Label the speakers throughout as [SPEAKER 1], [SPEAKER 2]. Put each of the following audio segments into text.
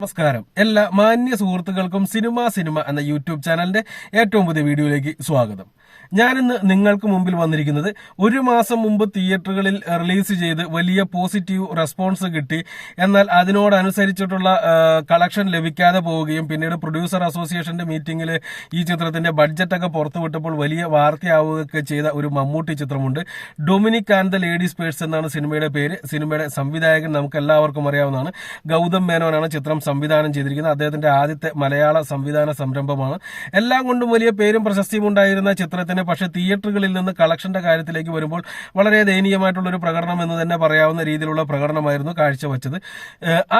[SPEAKER 1] നമസ്കാരം. എല്ലാ മാന്യ സുഹൃത്തുക്കൾക്കും സിനിമ എന്ന യൂട്യൂബ് ചാനലിന്റെ ഏറ്റവും പുതിയ വീഡിയോയിലേക്ക് സ്വാഗതം. ഞാനിന്ന് നിങ്ങൾക്ക് മുമ്പിൽ വന്നിരിക്കുന്നത് ഒരു മാസം മുമ്പ് തിയേറ്ററുകളിൽ റിലീസ് ചെയ്ത് വലിയ പോസിറ്റീവ് റെസ്പോൺസ് കിട്ടി, എന്നാൽ അതിനോടനുസരിച്ചിട്ടുള്ള കളക്ഷൻ ലഭിക്കാതെ പോവുകയും പിന്നീട് പ്രൊഡ്യൂസർ അസോസിയേഷന്റെ മീറ്റിംഗിൽ ഈ ചിത്രത്തിന്റെ ബഡ്ജറ്റൊക്കെ പുറത്തുവിട്ടപ്പോൾ വലിയ വാർത്തയാവുകയൊക്കെ ചെയ്ത ഒരു മമ്മൂട്ടി ചിത്രമുണ്ട്. Dominic and the ladies purse എന്നാണ് സിനിമയുടെ പേര്. സിനിമയുടെ സംവിധായകൻ നമുക്ക് എല്ലാവർക്കും അറിയാവുന്നതാണ്. ഗൗതം മേനോനാണ് ചിത്രം സംവിധാനം ചെയ്തിരിക്കുന്നത്. അദ്ദേഹത്തിന്റെ ആദ്യത്തെ മലയാള സംവിധാന സംരംഭമാണ്. എല്ലാം കൊണ്ടും വലിയ പേരും പ്രശസ്തിയും ഉണ്ടായിരുന്ന ചിത്രത്തിന് പക്ഷേ തിയേറ്ററുകളിൽ നിന്ന് കളക്ഷന്റെ കാര്യത്തിലേക്ക് വരുമ്പോൾ വളരെ ദയനീയമായിട്ടുള്ള ഒരു പ്രകടനം എന്ന് തന്നെ പറയാവുന്ന രീതിയിലുള്ള പ്രകടനമായിരുന്നു കാഴ്ചവെച്ചത്.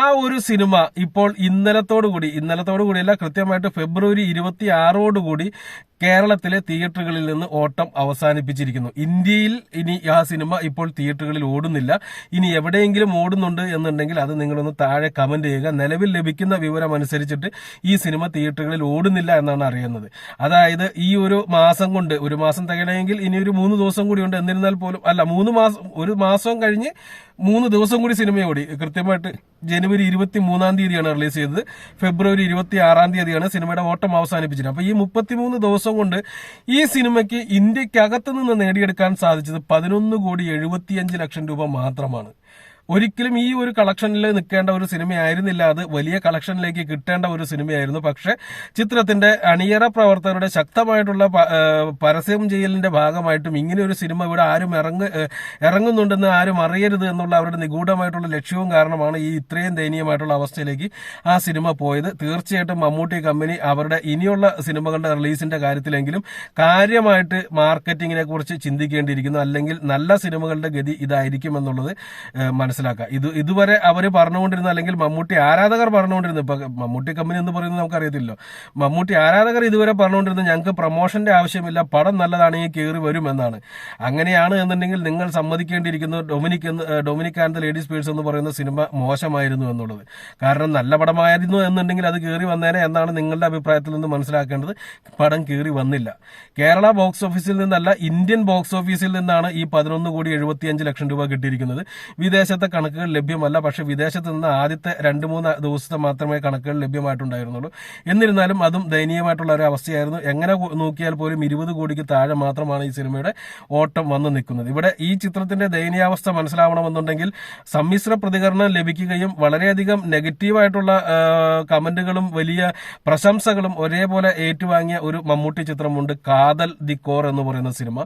[SPEAKER 1] ആ ഒരു സിനിമ ഇപ്പോൾ ഇന്നലത്തോടുകൂടിയല്ല, കൃത്യമായിട്ട് ഫെബ്രുവരി 26 കേരളത്തിലെ തിയേറ്ററുകളിൽ നിന്ന് ഓട്ടം അവസാനിപ്പിച്ചിരിക്കുന്നു. ഇന്ത്യയിൽ ഇനി ആ സിനിമ ഇപ്പോൾ തിയേറ്ററുകളിൽ ഓടുന്നില്ല. ഇനി എവിടെയെങ്കിലും ഓടുന്നുണ്ട് എന്നുണ്ടെങ്കിൽ അത് നിങ്ങളൊന്ന് താഴെ കമന്റ് ചെയ്യുക. നിലവിൽ ലഭിക്കുന്ന വിവരം അനുസരിച്ചിട്ട് ഈ സിനിമ തിയേറ്ററുകളിൽ ഓടുന്നില്ല എന്നാണ് അറിയുന്നത്. അതായത് ഈ ഒരു മാസം കൊണ്ട്, ഒരു മാസം തികയണമെങ്കിൽ ഇനി ഒരു 3 ദിവസം കൂടി ഉണ്ട്. എന്നിരുന്നാൽ പോലും ഒരു മാസം കഴിഞ്ഞ് 3 ദിവസം കൂടി സിനിമ ഓടി. കൃത്യമായിട്ട് ജനുവരി 23 റിലീസ് ചെയ്തത്. ഫെബ്രുവരി 26 സിനിമയുടെ ഓട്ടം അവസാനിപ്പിച്ചത്. അപ്പൊ ഈ 33 ദിവസം കൊണ്ട് ഈ സിനിമയ്ക്ക് ഇന്ത്യക്കകത്ത് നിന്ന് നേടിയെടുക്കാൻ സാധിച്ചത് 11,75,00,000 രൂപ മാത്രമാണ്. ഒരിക്കലും ഈ ഒരു കളക്ഷനിൽ നിൽക്കേണ്ട ഒരു സിനിമയായിരുന്നില്ല അത്. വലിയ കളക്ഷനിലേക്ക് കിട്ടേണ്ട ഒരു സിനിമയായിരുന്നു. പക്ഷെ ചിത്രത്തിന്റെ അണിയറ പ്രവർത്തകരുടെ ശക്തമായിട്ടുള്ള പരസ്യം ചെയ്യലിന്റെ ഭാഗമായിട്ടും ഇങ്ങനെ ഒരു സിനിമ ഇവിടെ ആരും ഇറങ്ങുന്നുണ്ടെന്ന് ആരും അറിയരുത് എന്നുള്ള അവരുടെ നിഗൂഢമായിട്ടുള്ള ലക്ഷ്യവും കാരണമാണ് ഈ ഇത്രയും ദയനീയമായിട്ടുള്ള അവസ്ഥയിലേക്ക് ആ സിനിമ പോയത്. തീർച്ചയായിട്ടും മമ്മൂട്ടി കമ്പനി അവരുടെ ഇനിയുള്ള സിനിമകളുടെ റിലീസിന്റെ കാര്യത്തിലെങ്കിലും കാര്യമായിട്ട് മാർക്കറ്റിങ്ങിനെ കുറിച്ച് ചിന്തിക്കേണ്ടിയിരിക്കുന്നു. അല്ലെങ്കിൽ നല്ല സിനിമകളുടെ ഗതി ഇതായിരിക്കും എന്നുള്ളത് മനസ്സിലാക്കുക. ഇതുവരെ അവര് പറഞ്ഞുകൊണ്ടിരുന്ന, അല്ലെങ്കിൽ മമ്മൂട്ടി ആരാധകർ പറഞ്ഞുകൊണ്ടിരുന്ന, ഇപ്പൊ മമ്മൂട്ടി കമ്പനി എന്ന് പറയുന്നത് നമുക്കറിയത്തില്ലോ, മമ്മൂട്ടി ആരാധകർ ഇതുവരെ പറഞ്ഞുകൊണ്ടിരുന്നത് ഞങ്ങൾക്ക് പ്രൊമോഷന്റെ ആവശ്യമില്ല, പടം നല്ലതാണെങ്കിൽ കയറി വരുമെന്നാണ്. അങ്ങനെയാണ് എന്നുണ്ടെങ്കിൽ നിങ്ങൾ സമ്മതിക്കേണ്ടിയിരിക്കുന്നു Dominic and the ladies purse എന്ന് പറയുന്ന സിനിമ മോശമായിരുന്നു എന്നുള്ളത്. കാരണം നല്ല പടമായിരുന്നു എന്നുണ്ടെങ്കിൽ അത് കയറി വന്നേനെ എന്നാണ് നിങ്ങളുടെ അഭിപ്രായത്തിൽ നിന്ന് മനസ്സിലാക്കേണ്ടത്. പടം കയറി വന്നില്ല. കേരള ബോക്സ് ഓഫീസിൽ നിന്നല്ല, ഇന്ത്യൻ ബോക്സ് ഓഫീസിൽ നിന്നാണ് ഈ 11,75,00,000 രൂപ കിട്ടിയിരിക്കുന്നത്. വിദേശത്തെ കണക്കുകൾ ലഭ്യമല്ല. പക്ഷെ വിദേശത്ത് നിന്ന് ആദ്യത്തെ 2-3 ദിവസത്തെ മാത്രമേ കണക്കുകൾ ലഭ്യമായിട്ടുണ്ടായിരുന്നുള്ളൂ. എന്നിരുന്നാലും അതും ദയനീയമായിട്ടുള്ള ഒരു അവസ്ഥയായിരുന്നു. എങ്ങനെ നോക്കിയാൽ പോലും 20 കോടിക്ക് താഴെ മാത്രമാണ് ഈ സിനിമയുടെ ഓട്ടം വന്നു നിൽക്കുന്നത്. ഇവിടെ ഈ ചിത്രത്തിന്റെ ദയനീയാവസ്ഥ മനസ്സിലാവണമെന്നുണ്ടെങ്കിൽ സമ്മിശ്ര പ്രതികരണം ലഭിക്കുകയും വളരെയധികം നെഗറ്റീവായിട്ടുള്ള കമന്റുകളും വലിയ പ്രശംസകളും ഒരേപോലെ ഏറ്റുവാങ്ങിയ ഒരു മമ്മൂട്ടി ചിത്രമുണ്ട്, കാതൽ ദി കോർ എന്ന് പറയുന്ന സിനിമ.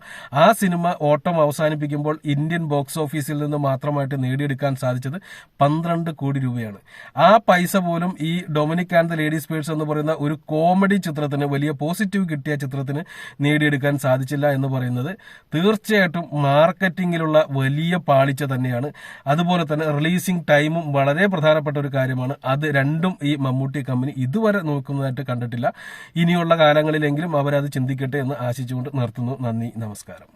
[SPEAKER 1] ആ സിനിമ ഓട്ടം അവസാനിപ്പിക്കുമ്പോൾ ഇന്ത്യൻ ബോക്സ് ഓഫീസിൽ നിന്ന് മാത്രമായിട്ട് നേടിയെടുക്കാൻ സാധിച്ചത് 12 കോടി രൂപയാണ്. ആ പൈസ പോലും ഈ Dominic and the ladies purse എന്ന് പറയുന്ന ഒരു കോമഡി ചിത്രത്തിന്, വലിയ പോസിറ്റീവ് കിട്ടിയ ചിത്രത്തിന് നേടിയെടുക്കാൻ സാധിച്ചില്ല എന്ന് പറയുന്നത് തീർച്ചയായിട്ടും മാർക്കറ്റിംഗിലുള്ള വലിയ പാളിച്ച തന്നെയാണ്. അതുപോലെ തന്നെ റിലീസിംഗ് ടൈമും വളരെ പ്രധാനപ്പെട്ട ഒരു കാര്യമാണ്. അത് രണ്ടും ഈ മമ്മൂട്ടി കമ്പനി ഇതുവരെ നോക്കുന്നതായിട്ട് കണ്ടിട്ടില്ല. ഇനിയുള്ള കാലങ്ങളിലെങ്കിലും അവരത് ചിന്തിക്കട്ടെ എന്ന് ആശിച്ചുകൊണ്ട് നിർത്തുന്നു. നന്ദി, നമസ്കാരം.